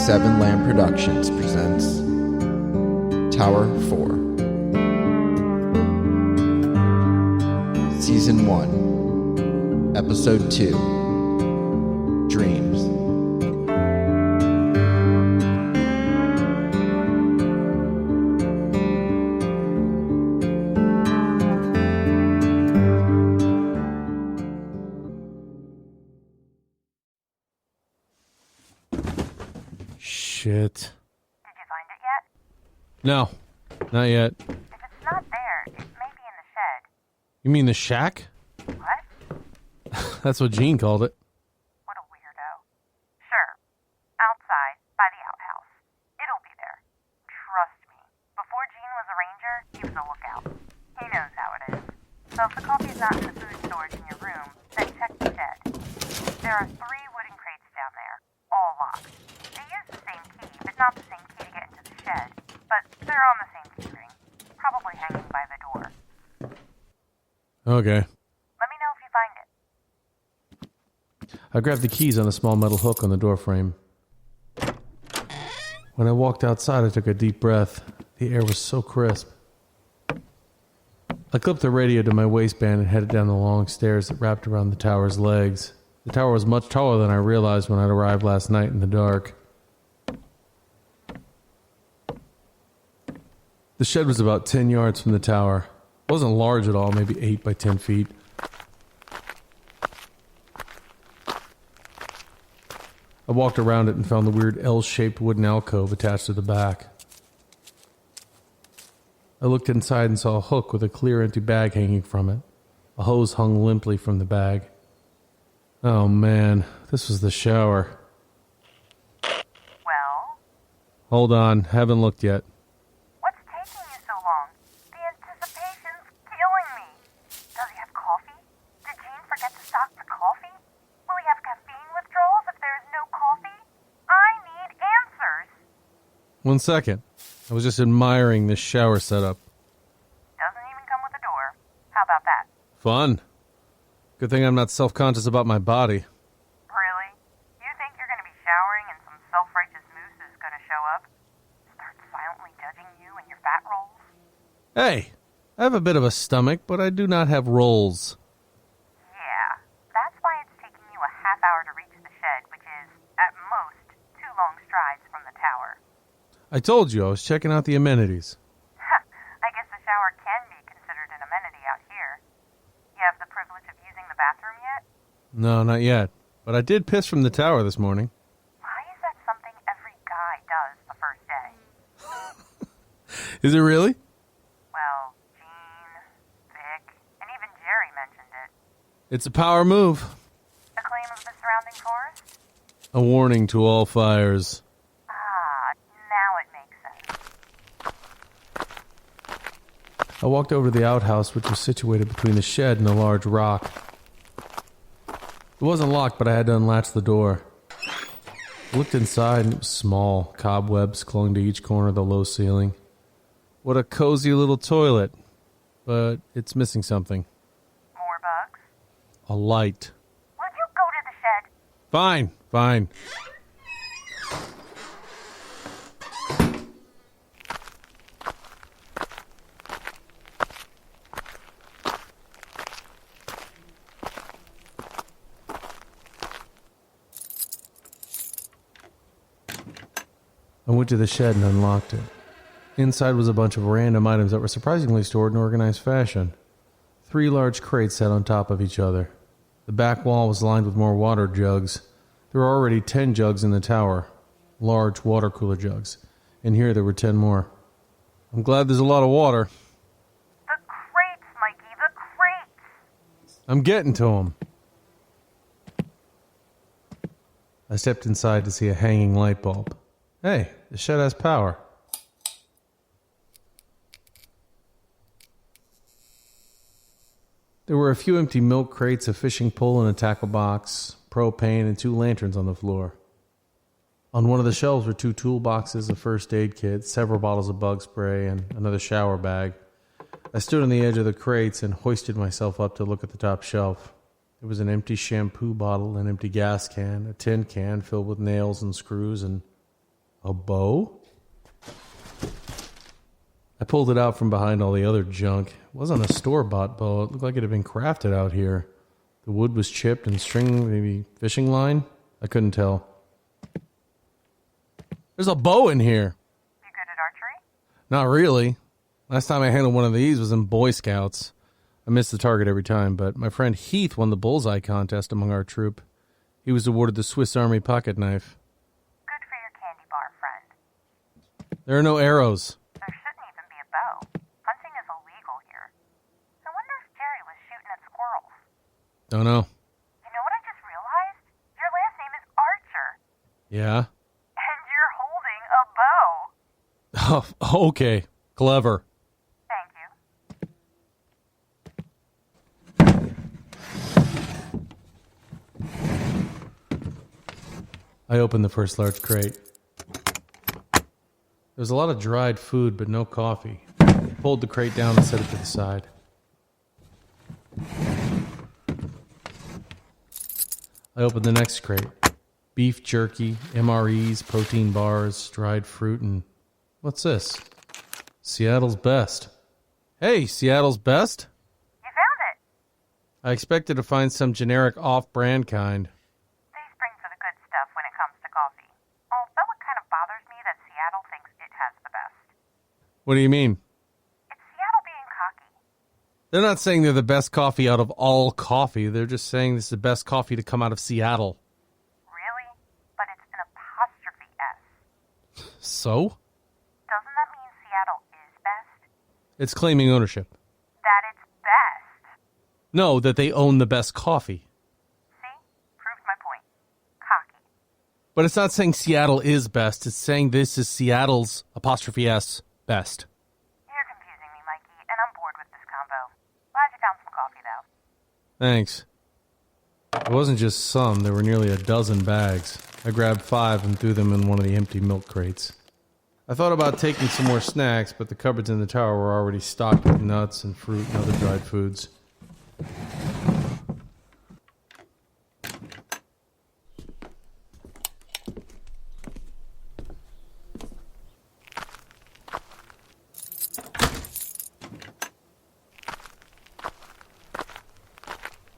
Seven Lamb Productions presents Tower 4 Season 1 Episode 2 Dreams. Shit. Did you find it yet? No, not yet. If it's not there, it may be in the shed. You mean the shack? What? That's what Gene called it. What a weirdo. Sure. Outside, by the outhouse. It'll be there. Trust me. Before Gene was a ranger, he was a lookout. He knows how it is. So if the coffee's not in the food storage in your room, then check the shed. There are 3 wooden crates down there, all locked. They use the same key, but not the same key to get into the shed. But they're on the same key ring, probably hanging by the door. Okay. Let me know if you find it. I grabbed the keys on a small metal hook on the door frame. When I walked outside, I took a deep breath. The air was so crisp. I clipped the radio to my waistband and headed down the long stairs that wrapped around the tower's legs. The tower was much taller than I realized when I'd arrived last night in the dark. The shed was about 10 yards from the tower. It wasn't large at all, maybe 8 by 10 feet. I walked around it and found the weird L-shaped wooden alcove attached to the back. I looked inside and saw a hook with a clear empty bag hanging from it. A hose hung limply from the bag. Oh man, this was the shower. Well? Hold on, haven't looked yet. What's taking you so long? The anticipation's killing me. Does he have coffee? Did Gene forget to stock the coffee? Will he have caffeine withdrawals if there is no coffee? I need answers. 1 second. I was just admiring this shower setup. Doesn't even come with a door. How about that? Fun. Good thing I'm not self-conscious about my body. Really? You think you're going to be showering and some self-righteous moose is going to show up? Start silently judging you and your fat rolls? Hey, I have a bit of a stomach, but I do not have rolls. Yeah, that's why it's taking you a half hour to reach the shed, which is, at most, 2 long strides from the tower. I told you I was checking out the amenities. I guess the shower can be considered an amenity out here. You have the privilege of using the bathroom yet? No, not yet. But I did piss from the tower this morning. Why is that something every guy does the first day? Is it really? Well, Gene, Vic, and even Jerry mentioned it. It's a power move. A claim of the surrounding forest? A warning to all fires. Now it makes sense. I walked over to the outhouse, which was situated between the shed and a large rock. It wasn't locked, but I had to unlatch the door. I looked inside, and it was small, cobwebs clung to each corner of the low ceiling. What a cozy little toilet. But it's missing something. More bugs? A light. Will you go to the shed? Fine. I went to the shed and unlocked it. Inside was a bunch of random items that were surprisingly stored in organized fashion. 3 large crates sat on top of each other. The back wall was lined with more water jugs. There were already 10 jugs in the tower, large water cooler jugs, and here there were 10 more. I'm glad there's a lot of water. The crates, Mikey, the crates! I'm getting to them. I stepped inside to see a hanging light bulb. Hey, the shed has power. There were a few empty milk crates, a fishing pole and a tackle box, propane, and 2 lanterns on the floor. On one of the shelves were 2 toolboxes, a first aid kit, several bottles of bug spray, and another shower bag. I stood on the edge of the crates and hoisted myself up to look at the top shelf. There was an empty shampoo bottle, an empty gas can, a tin can filled with nails and screws, and A bow? I pulled it out from behind all the other junk. It wasn't a store-bought bow. It looked like it had been crafted out here. The wood was chipped and string, maybe fishing line? I couldn't tell. There's a bow in here. You good at archery? Not really. Last time I handled one of these was in Boy Scouts. I missed the target every time, but my friend Heath won the bullseye contest among our troop. He was awarded the Swiss Army pocket knife. Good for your candy bar friend. There are no arrows. There shouldn't even be a bow. Hunting is illegal here. I wonder if Jerry was shooting at squirrels. Don't know. You know what I just realized? Your last name is Archer. Yeah? And you're holding a bow. Oh, okay. Clever. Thank you. I opened the first large crate. There was a lot of dried food, but no coffee. I pulled the crate down and set it to the side. I opened the next crate. Beef jerky, MREs, protein bars, dried fruit, and what's this? Seattle's Best. Hey, Seattle's Best? You found it. I expected to find some generic off-brand kind. They spring for the good stuff when it comes to coffee. Although it kind of bothers me that Seattle thinks it has the best. What do you mean? It's Seattle being cocky. They're not saying they're the best coffee out of all coffee. They're just saying this is the best coffee to come out of Seattle. Really? But it's an apostrophe S. So? Doesn't that mean Seattle is best? It's claiming ownership. That it's best. No, that they own the best coffee. See? Proves my point. Cocky. But it's not saying Seattle is best. It's saying this is Seattle's apostrophe S best. You're confusing me, Mikey, and I'm bored with this combo. Glad you found some coffee, though. Thanks. It wasn't just some. There were nearly a dozen bags. I grabbed 5 and threw them in one of the empty milk crates. I thought about taking some more snacks, but the cupboards in the tower were already stocked with nuts and fruit and other dried foods.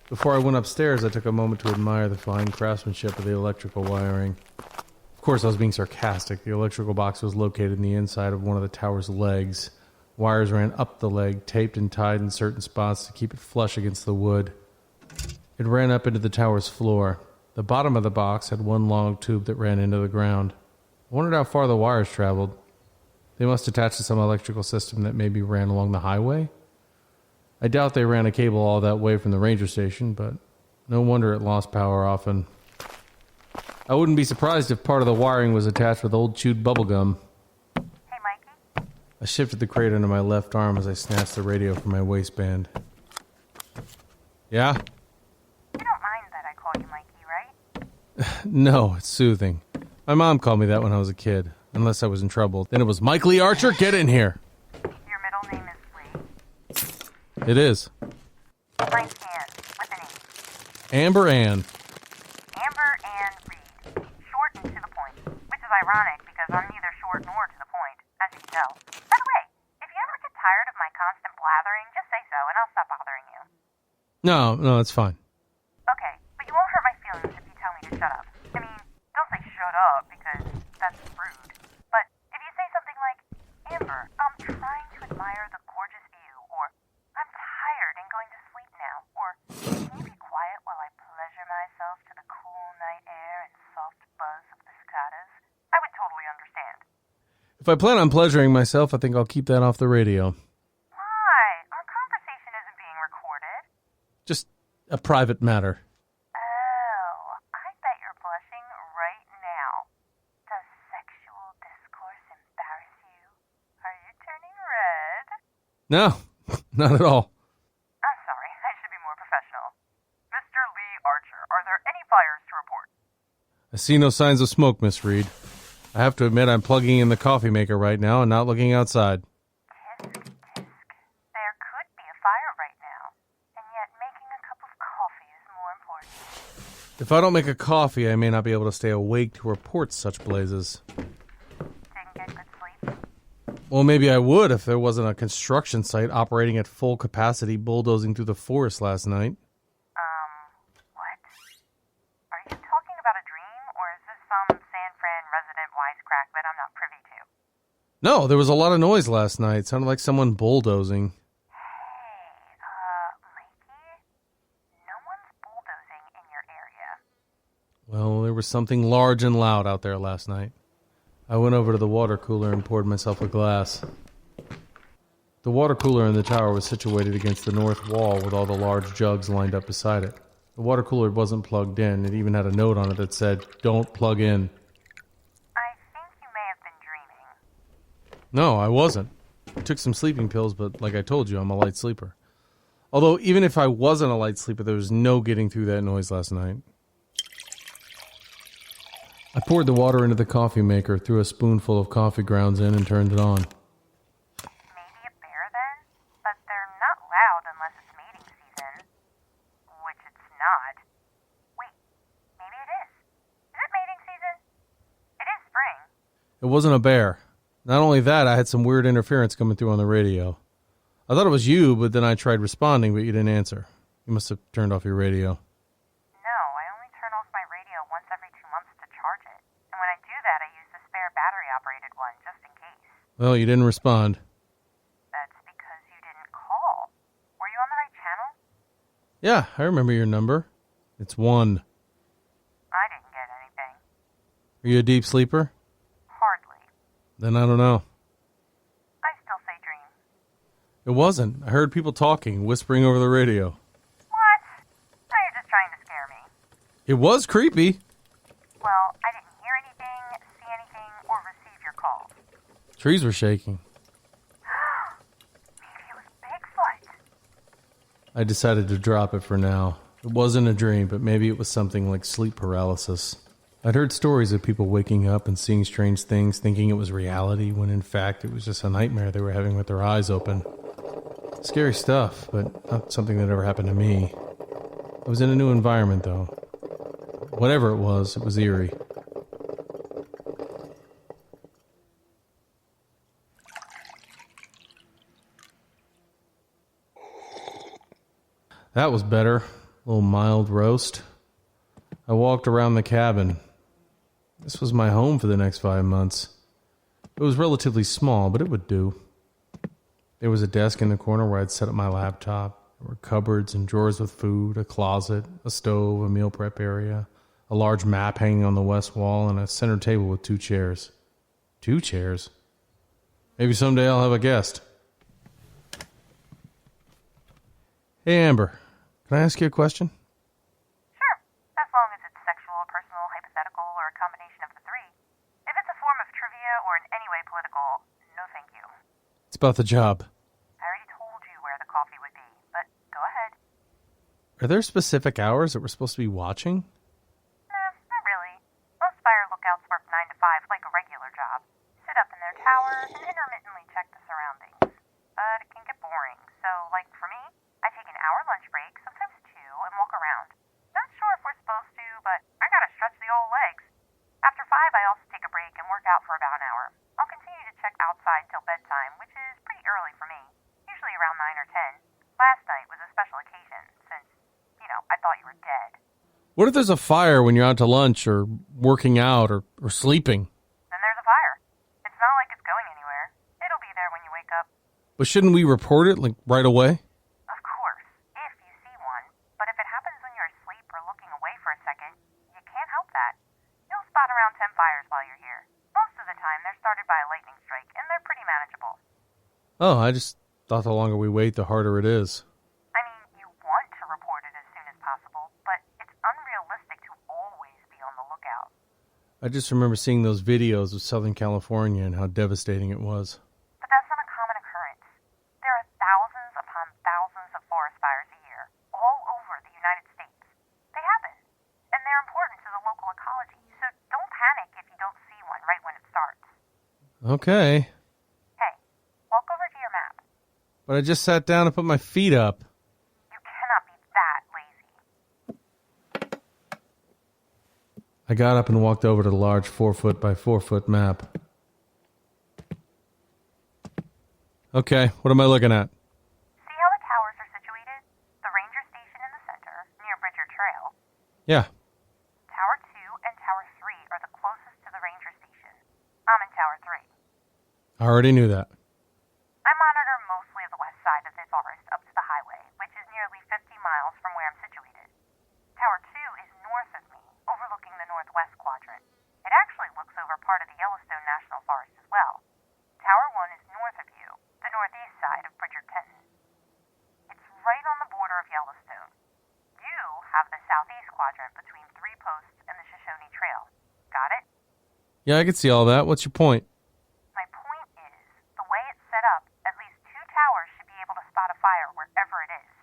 Before I went upstairs, I took a moment to admire the fine craftsmanship of the electrical wiring. Of course, I was being sarcastic. The electrical box was located in the inside of one of the tower's legs. Wires ran up the leg, taped and tied in certain spots to keep it flush against the wood. It ran up into the tower's floor. The bottom of the box had one long tube that ran into the ground. I wondered how far the wires traveled. They must attach to some electrical system that maybe ran along the highway? I doubt they ran a cable all that way from the ranger station, but no wonder it lost power often. I wouldn't be surprised if part of the wiring was attached with old chewed bubblegum. Hey, Mikey? I shifted the crate under my left arm as I snatched the radio from my waistband. Yeah? You don't mind that I call you Mikey, right? No, it's soothing. My mom called me that when I was a kid. Unless I was in trouble. Then it was Mike Lee Archer, get in here! Your middle name is Lee? It is. Blank Ann, with an E. Amber Ann. Amber Ann Reed. Short and to the point. Which is ironic because I'm neither short nor to the point, as you can tell. By the way, if you ever get tired of my constant blathering, just say so and I'll stop bothering you. No, it's fine. Okay, but you won't hurt my feelings if you tell me to shut up. I mean, don't say shut up because that's rude. But if you say something like, Amber, I'm trying to admire the gorgeous view, or I'm tired and going to sleep now, or can you be quiet while I pleasure myself to the cool night air and soft buzz of the cicadas, I would totally understand. If I plan on pleasuring myself, I think I'll keep that off the radio. Why? Our conversation isn't being recorded. Just a private matter. Oh, I bet you're blushing right now. Does sexual discourse embarrass you? Are you turning red? No, not at all. I'm sorry, I should be more professional. Mr. Lee Archer, are there any fires to report? I see no signs of smoke, Miss Reed. I have to admit I'm plugging in the coffee maker right now and not looking outside. Tisk, tisk. There could be a fire right now, and yet making a cup of coffee is more important. If I don't make a coffee, I may not be able to stay awake to report such blazes. Well, maybe I would if there wasn't a construction site operating at full capacity bulldozing through the forest last night. What? Are you talking about a dream, or is this some San Fran resident wisecrack that I'm not privy to? No, there was a lot of noise last night. It sounded like someone bulldozing. Mikey? No one's bulldozing in your area. Well, there was something large and loud out there last night. I went over to the water cooler and poured myself a glass. The water cooler in the tower was situated against the north wall with all the large jugs lined up beside it. The water cooler wasn't plugged in. It even had a note on it that said, "Don't plug in." I think you may have been dreaming. No, I wasn't. I took some sleeping pills, but like I told you, I'm a light sleeper. Although, even if I wasn't a light sleeper, there was no getting through that noise last night. I poured the water into the coffee maker, threw a spoonful of coffee grounds in, and turned it on. Maybe a bear then? But they're not loud unless it's mating season. Which it's not. Wait, maybe it is. Is it mating season? It is spring. It wasn't a bear. Not only that, I had some weird interference coming through on the radio. I thought it was you, but then I tried responding, but you didn't answer. You must have turned off your radio. No, I only turn off my radio once every 2 months to charge it. And when I do that, I use the spare battery-operated one, just in case. Well, you didn't respond. That's because you didn't call. Were you on the right channel? Yeah, I remember your number. It's 1. I didn't get anything. Are you a deep sleeper? Hardly. Then I don't know. I still say dream. It wasn't. I heard people talking, whispering over the radio. What? Now you're just trying to scare me. It was creepy. Well, I didn't hear anything, see anything, or receive your call. Trees were shaking. Maybe it was Bigfoot. I decided to drop it for now. It wasn't a dream, but maybe it was something like sleep paralysis. I'd heard stories of people waking up and seeing strange things, thinking it was reality, when in fact it was just a nightmare they were having with their eyes open. Scary stuff, but not something that ever happened to me. I was in a new environment, though. Whatever it was eerie. That was better. A little mild roast. I walked around the cabin. This was my home for the next 5 months. It was relatively small, but it would do. There was a desk in the corner where I'd set up my laptop. There were cupboards and drawers with food, a closet, a stove, a meal prep area, a large map hanging on the west wall, and a center table with 2 chairs. 2 chairs? Maybe someday I'll have a guest. Hey, Amber. Can I ask you a question? Sure, as long as it's sexual, personal, hypothetical, or a combination of the three. If it's a form of trivia or in any way political, no thank you. It's about the job. I already told you where the coffee would be, but go ahead. Are there specific hours that we're supposed to be watching? Not really. Most fire lookouts work 9 to 5 like a regular job. Sit up in their towers and intermittently check the surroundings. But it can get boring, so like for me, I take an hour lunch break, sometimes 2, and walk around. Not sure if we're supposed to, but I gotta stretch the old legs. After 5, I also take a break and work out for about an hour. I'll continue to check outside till bedtime, which is pretty early for me. Usually around 9 or 10. Last night was a special occasion, since, I thought you were dead. What if there's a fire when you're out to lunch or working out or sleeping? Then there's a fire. It's not like it's going anywhere. It'll be there when you wake up. But shouldn't we report it, like, right away? Of course, if you see one. But if it happens when you're asleep or looking away for a second, you can't help that. You'll spot around 10 fires while you're here. Most of the time, they're started by a lightning strike, and they're pretty manageable. Oh, I just thought the longer we wait, the harder it is. I mean, you want to report it as soon as possible, but it's unrealistic to always be on the lookout. I just remember seeing those videos of Southern California and how devastating it was. But that's not a common occurrence. There are thousands upon thousands of forest fires a year, all over the United States. They happen, and they're important to the local ecology, so don't panic if you don't see one right when it starts. Okay. Hey, walk over to your map. But I just sat down and put my feet up. You cannot be that lazy. I got up and walked over to the large 4-foot by 4-foot map. Okay, what am I looking at? See how the towers are situated? The ranger station in the center, near Bridger Trail. Yeah. Tower 2 and Tower 3 are the closest to the ranger station. I'm in Tower 3. I already knew that. I monitor mostly the west side of the forest up to the highway, which is nearly 50 miles from where I'm situated. Tower 2 is north of me, overlooking the northwest quadrant. It actually looks over part of the Yellowstone National Forest as well. Tower 1 is north of you, the northeast side of Bridger Tenton. It's right on the border of Yellowstone. You have the southeast quadrant between Three Posts and the Shoshone Trail. Got it? Yeah, I can see all that. What's your point? My point is, the way it's set up, at least 2 towers should be able to spot a fire wherever it is.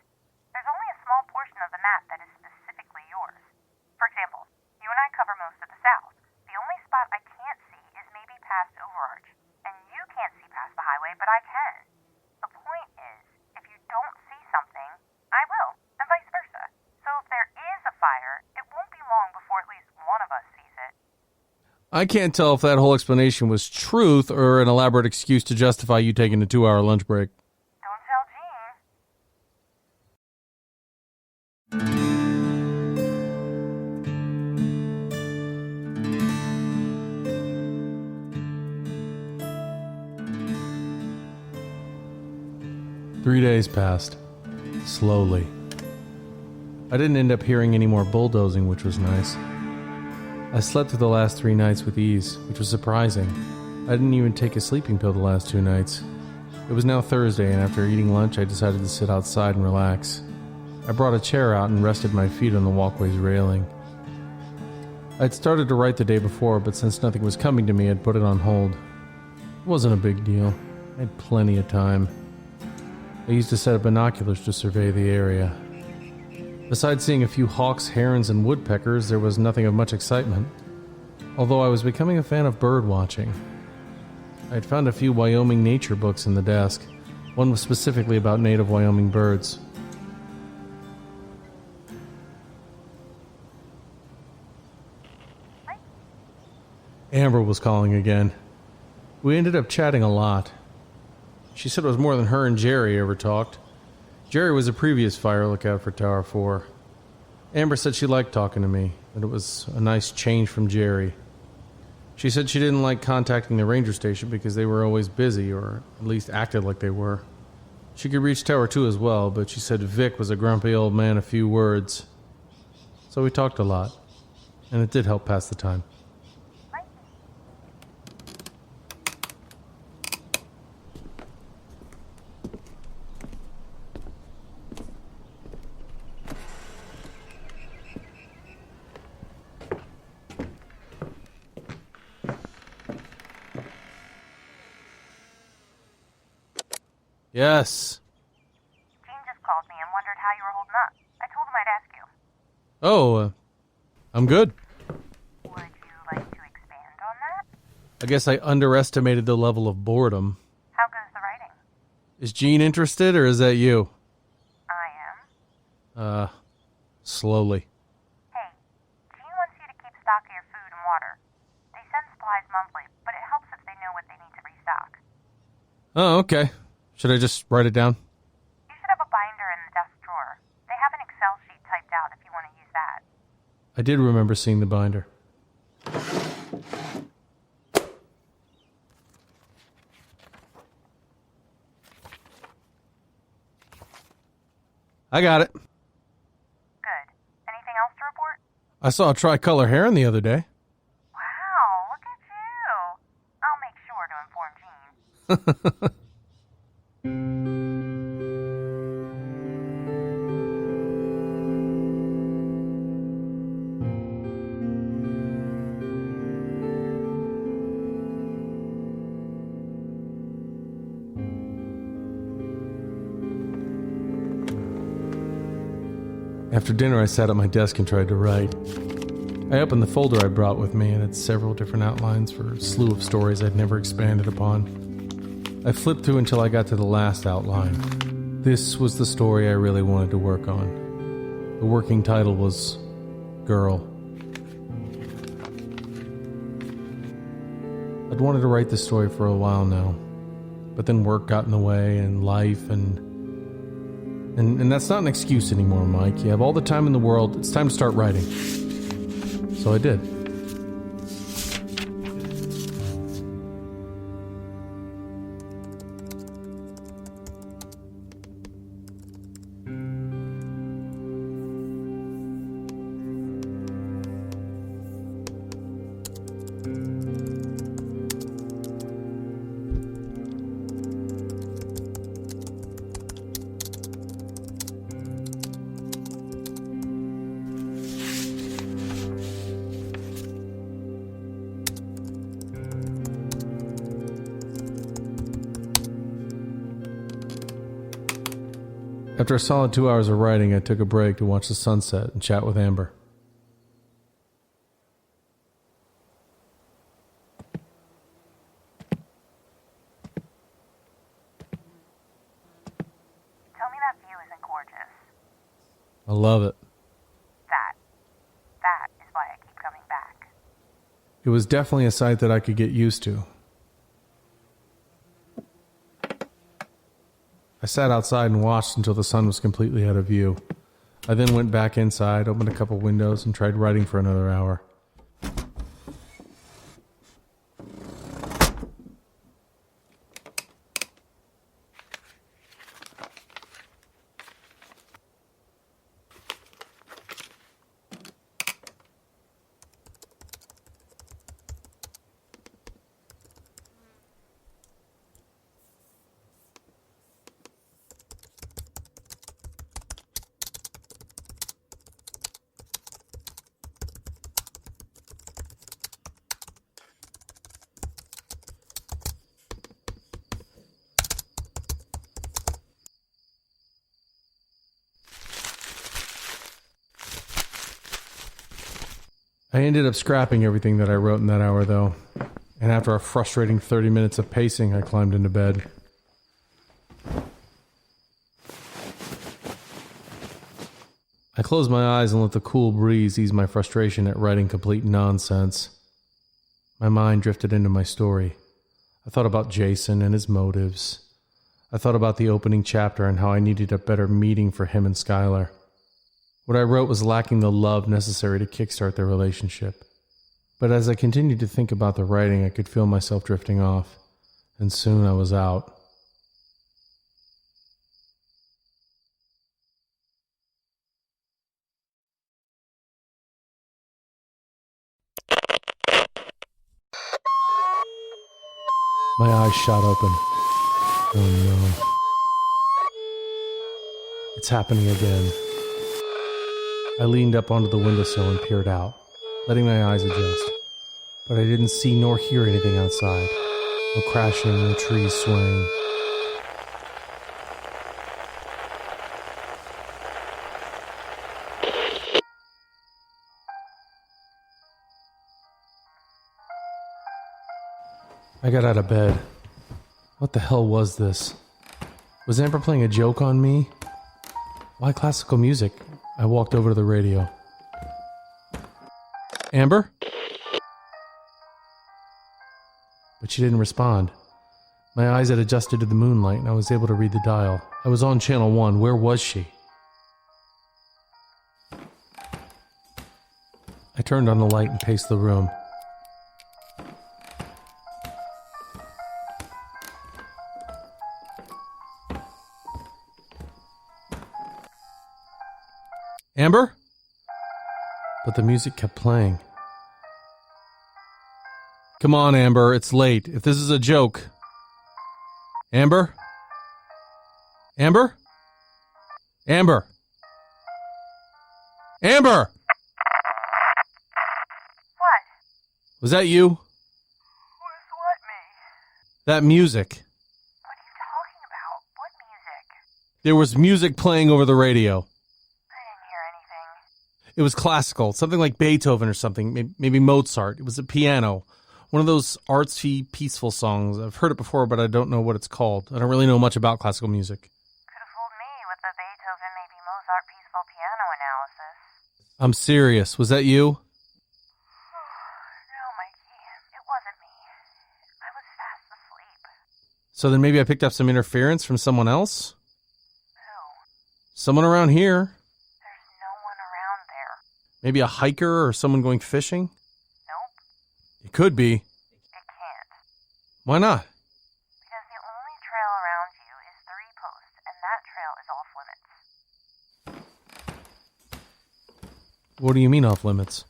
There's only a small portion of the map that is specifically yours. For example, you and I cover most of the south. The only spot I can't see is maybe past Overarch. And you can't see past the highway, but I can. The point is, if you don't see something, I will, and vice versa. So if there is a fire, it won't be long before at least one of us sees it. I can't tell if that whole explanation was truth or an elaborate excuse to justify you taking a 2-hour lunch break. Don't tell Jean. 3 days passed. Slowly. I didn't end up hearing any more bulldozing, which was nice. I slept through the last 3 nights with ease, which was surprising. I didn't even take a sleeping pill the last 2 nights. It was now Thursday, and after eating lunch, I decided to sit outside and relax. I brought a chair out and rested my feet on the walkway's railing. I'd started to write the day before, but since nothing was coming to me, I'd put it on hold. It wasn't a big deal. I had plenty of time. I used a set of binoculars to survey the area. Besides seeing a few hawks, herons, and woodpeckers, there was nothing of much excitement. Although I was becoming a fan of bird watching. I had found a few Wyoming nature books in the desk. One was specifically about native Wyoming birds. Amber was calling again. We ended up chatting a lot. She said it was more than her and Jerry ever talked. Jerry was a previous fire lookout for Tower 4. Amber said she liked talking to me, that it was a nice change from Jerry. She said she didn't like contacting the ranger station because they were always busy, or at least acted like they were. She could reach Tower 2 as well, but she said Vic was a grumpy old man of few words. So we talked a lot, and it did help pass the time. Yes. Jean just called me and wondered how you were holding up. I told him I'd ask you. Oh, I'm good. Would you like to expand on that? I guess I underestimated the level of boredom. How goes the writing? Is Jean interested, or is that you? I am. Slowly. Hey, Jean wants you to keep stock of your food and water. They send supplies monthly, but it helps if they know what they need to restock. Oh, okay. Should I just write it down? You should have a binder in the desk drawer. They have an Excel sheet typed out if you want to use that. I did remember seeing the binder. I got it. Good. Anything else to report? I saw a tricolor heron the other day. Wow, look at you. I'll make sure to inform Jean. After dinner, I sat at my desk and tried to write. I opened the folder I brought with me and had several different outlines for a slew of stories I'd never expanded upon. I flipped through until I got to the last outline. This was the story I really wanted to work on. The working title was Girl. I'd wanted to write this story for a while now. But then work got in the way, and life, and that's not an excuse anymore, Mike. You have all the time in the world. It's time to start writing. So I did. After a solid 2 hours of writing, I took a break to watch the sunset and chat with Amber. Tell me that view isn't gorgeous. I love it. That is why I keep coming back. It was definitely a sight that I could get used to. I sat outside and watched until the sun was completely out of view. I then went back inside, opened a couple windows, and tried writing for another hour. I ended up scrapping everything that I wrote in that hour, though, and after a frustrating 30 minutes of pacing, I climbed into bed. I closed my eyes and let the cool breeze ease my frustration at writing complete nonsense. My mind drifted into my story. I thought about Jason and his motives. I thought about the opening chapter and how I needed a better meeting for him and Skylar. What I wrote was lacking the love necessary to kickstart their relationship. But as I continued to think about the writing, I could feel myself drifting off, and soon I was out. My eyes shot open. Oh no. It's happening again. I leaned up onto the windowsill and peered out, letting my eyes adjust. But I didn't see nor hear anything outside. No crashing, no trees swaying. I got out of bed. What the hell was this? Was Amber playing a joke on me? Why classical music? I walked over to the radio. Amber? But she didn't respond. My eyes had adjusted to the moonlight and I was able to read the dial. I was on channel 1. Where was she? I turned on the light and paced the room. Amber? But the music kept playing. Come on, Amber, it's late. If this is a joke. Amber? Amber? Amber? Amber! What? Was that you? Was what, me? That music. What are you talking about? What music? There was music playing over the radio. I didn't hear anything. It was classical, something like Beethoven or something, maybe Mozart. It was a piano. One of those artsy, peaceful songs. I've heard it before, but I don't know what it's called. I don't really know much about classical music. Could have fooled me with the Beethoven, maybe Mozart peaceful piano analysis. I'm serious. Was that you? No, Mikey. It wasn't me. I was fast asleep. So then maybe I picked up some interference from someone else? Who? Someone around here? There's no one around there. Maybe a hiker or someone going fishing? Nope, It could be. it can't. Why not? Because the only trail around you is 3 posts, and that trail is off limits. What do you mean off limits? I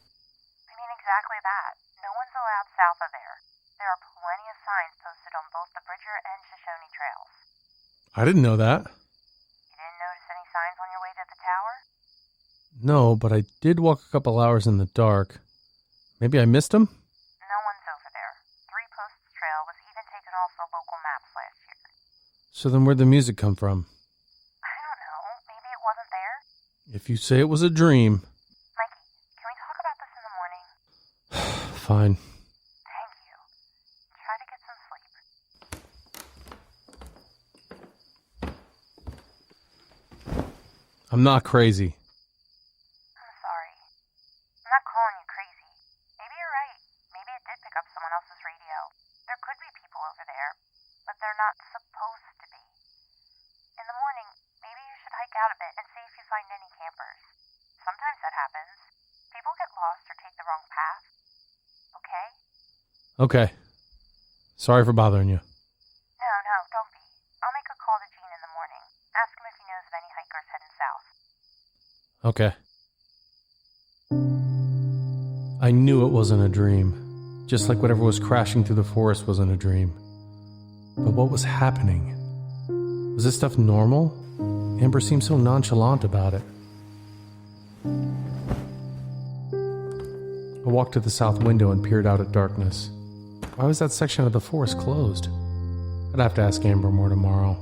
mean exactly that. No one's allowed south of there. There are plenty of signs posted on both the Bridger and Shoshone trails. I didn't know that. You didn't notice any signs on your way to the tower? No, but I did walk a couple hours in the dark. Maybe I missed them? No one's over there. 3 Posts Trail was even taken off the local maps last year. So then where'd the music come from? I don't know. Maybe it wasn't there? If you say it was a dream. Mikey, can we talk about this in the morning? Fine. Thank you. Try to get some sleep. I'm not crazy. I'm sorry. I'm not calling you crazy. Maybe you're right. Maybe it did pick up someone else's radio. There could be people over there, but they're not supposed to be. In the morning, maybe you should hike out a bit and see if you find any campers. Sometimes that happens. People get lost or take the wrong path. Okay? Okay. Sorry for bothering you. No, don't be. I'll make a call to Gene in the morning. Ask him if he knows of any hikers heading south. Okay. I knew it wasn't a dream, just like whatever was crashing through the forest wasn't a dream. But what was happening? Was this stuff normal? Amber seemed so nonchalant about it. I walked to the south window and peered out at darkness. Why was that section of the forest closed? I'd have to ask Amber more tomorrow.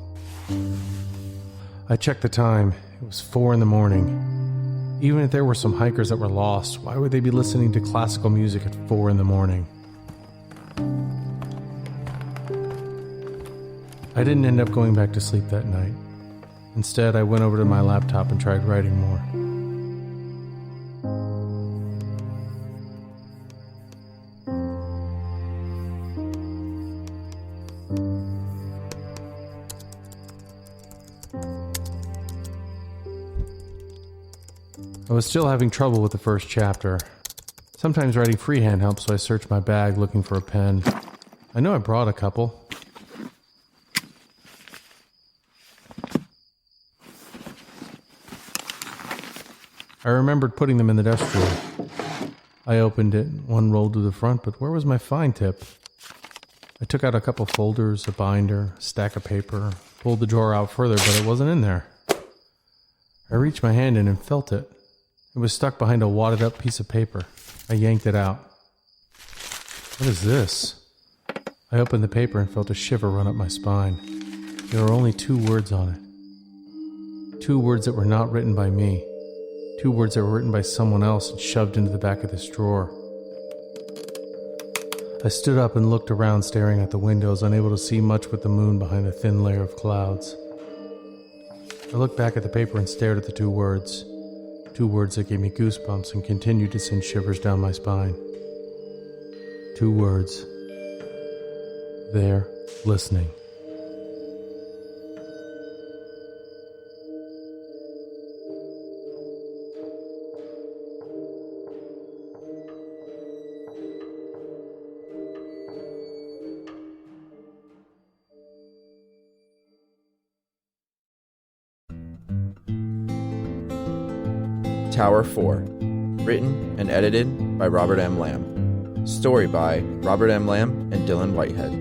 I checked the time. It was 4 a.m. Even if there were some hikers that were lost, why would they be listening to classical music at 4 a.m? I didn't end up going back to sleep that night. Instead, I went over to my laptop and tried writing more. I was still having trouble with the first chapter. Sometimes writing freehand helps, so I searched my bag looking for a pen. I know I brought a couple. I remembered putting them in the desk drawer. I opened it, one rolled to the front, but where was my fine tip? I took out a couple folders, a binder, a stack of paper, pulled the drawer out further, but it wasn't in there. I reached my hand in and felt it. It was stuck behind a wadded up piece of paper. I yanked it out. What is this? I opened the paper and felt a shiver run up my spine. There were only 2 words on it. 2 words that were not written by me. 2 words that were written by someone else and shoved into the back of this drawer. I stood up and looked around, staring at the windows, unable to see much with the moon behind a thin layer of clouds. I looked back at the paper and stared at the 2 words. 2 words that gave me goosebumps and continued to send shivers down my spine. 2 words. They're listening. Tower 4. Written and edited by Robert M. Lamb. Story by Robert M. Lamb and Dylan Whitehead.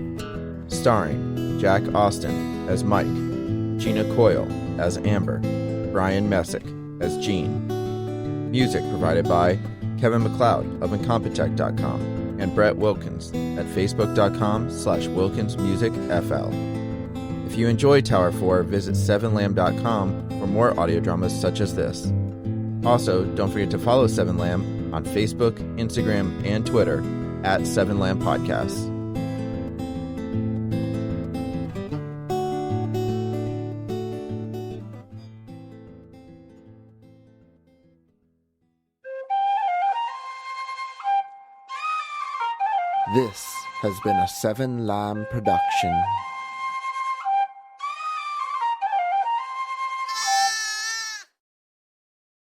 Starring Jack Austin as Mike, Gina Coyle as Amber, Brian Messick as Gene. Music provided by Kevin MacLeod of Incompetech.com and Brett Wilkins at Facebook.com/WilkinsMusicFL. If you enjoy Tower 4, visit 7lamb.com for more audio dramas such as this. Also, don't forget to follow 7lamb on Facebook, Instagram, and Twitter at 7lamb Podcasts. This has been a 7 Lamb production.